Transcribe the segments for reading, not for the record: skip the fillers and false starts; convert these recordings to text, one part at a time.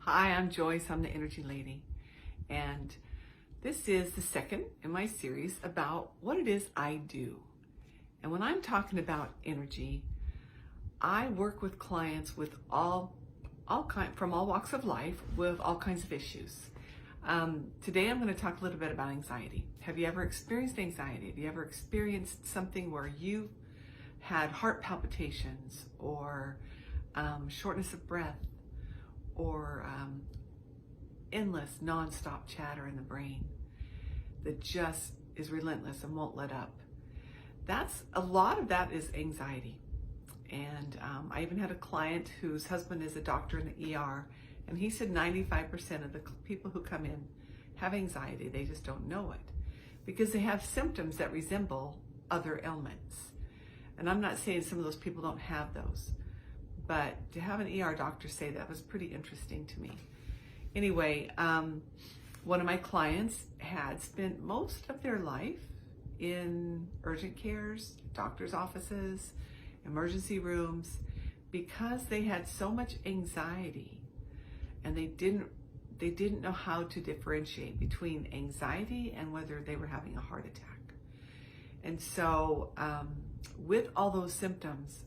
Hi, I'm Joyce. I'm the Energy Lady. And this is the second in my series about what it is I do. And when I'm talking about energy, I work with clients with from all walks of life with all kinds of issues. Today I'm going to talk a little bit about anxiety. Have you ever experienced anxiety? Have you ever experienced something where you had heart palpitations or shortness of breath, or endless non-stop chatter in the brain that just is relentless and won't let up? A lot of that is anxiety. And I even had a client whose husband is a doctor in the ER, and he said 95% of the people who come in have anxiety. They just don't know it because they have symptoms that resemble other ailments. And I'm not saying some of those people don't have those, but to have an ER doctor say that was pretty interesting to me. Anyway, one of my clients had spent most of their life in urgent cares, doctor's offices, emergency rooms, because they had so much anxiety, and they didn't know how to differentiate between anxiety and whether they were having a heart attack. And so with all those symptoms,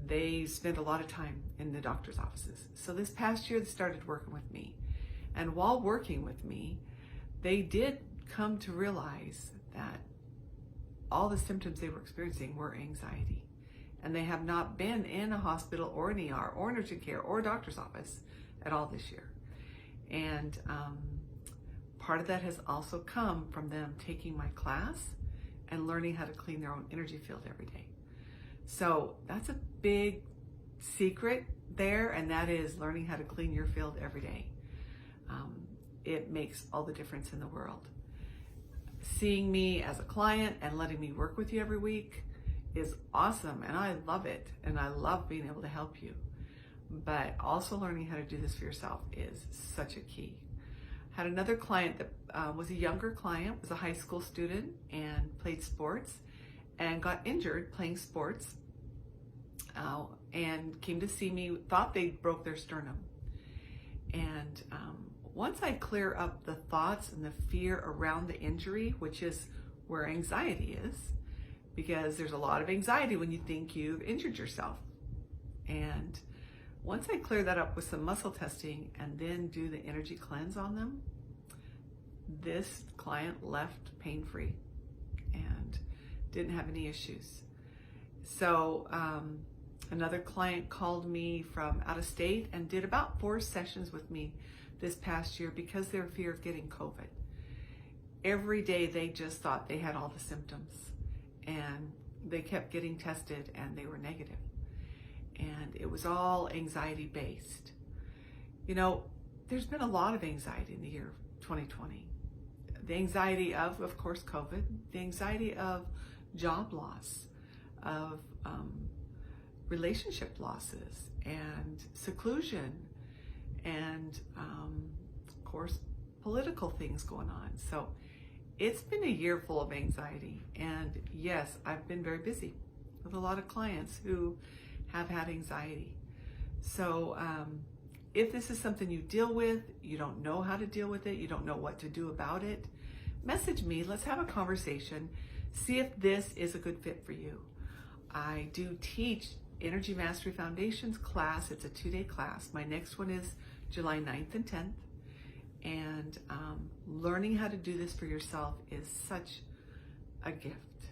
they spent a lot of time in the doctor's offices. So this past year, they started working with me. And while working with me, they did come to realize that all the symptoms they were experiencing were anxiety. And they have not been in a hospital or an ER or an urgent care or a doctor's office at all this year. And part of that has also come from them taking my class and learning how to clean their own energy field every day. So that's a big secret there, and that is learning how to clean your field every day. It makes all the difference in the world. Seeing me as a client and letting me work with you every week is awesome, and I love it, and I love being able to help you. But also learning how to do this for yourself is such a key. Had another client that was a younger client, was a high school student, and played sports and got injured playing sports, and came to see me, thought they broke their sternum. And once I clear up the thoughts and the fear around the injury, which is where anxiety is, because there's a lot of anxiety when you think you've injured yourself. And once I clear that up with some muscle testing and then do the energy cleanse on them, this client left pain-free and didn't have any issues. So another client called me from out of state and did about 4 sessions with me this past year because they were fear of getting COVID. Every day they just thought they had all the symptoms, and they kept getting tested and they were negative. And it was all anxiety based. You know, there's been a lot of anxiety in the year 2020. The anxiety of course, COVID, the anxiety of job loss, of relationship losses, and seclusion, and of course, political things going on. So it's been a year full of anxiety. And yes, I've been very busy with a lot of clients who have had anxiety. So if this is something you deal with, you don't know how to deal with it, you don't know what to do about it, message me. Let's have a conversation. See if this is a good fit for you. I do teach Energy Mastery Foundations class. It's a 2-day class. My next one is July 9th and 10th. And learning how to do this for yourself is such a gift,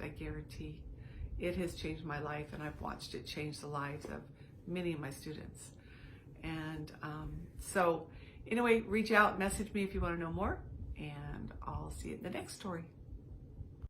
I guarantee. It has changed my life, and I've watched it change the lives of many of my students. And so anyway, reach out, message me if you want to know more, and I'll see you in the next story.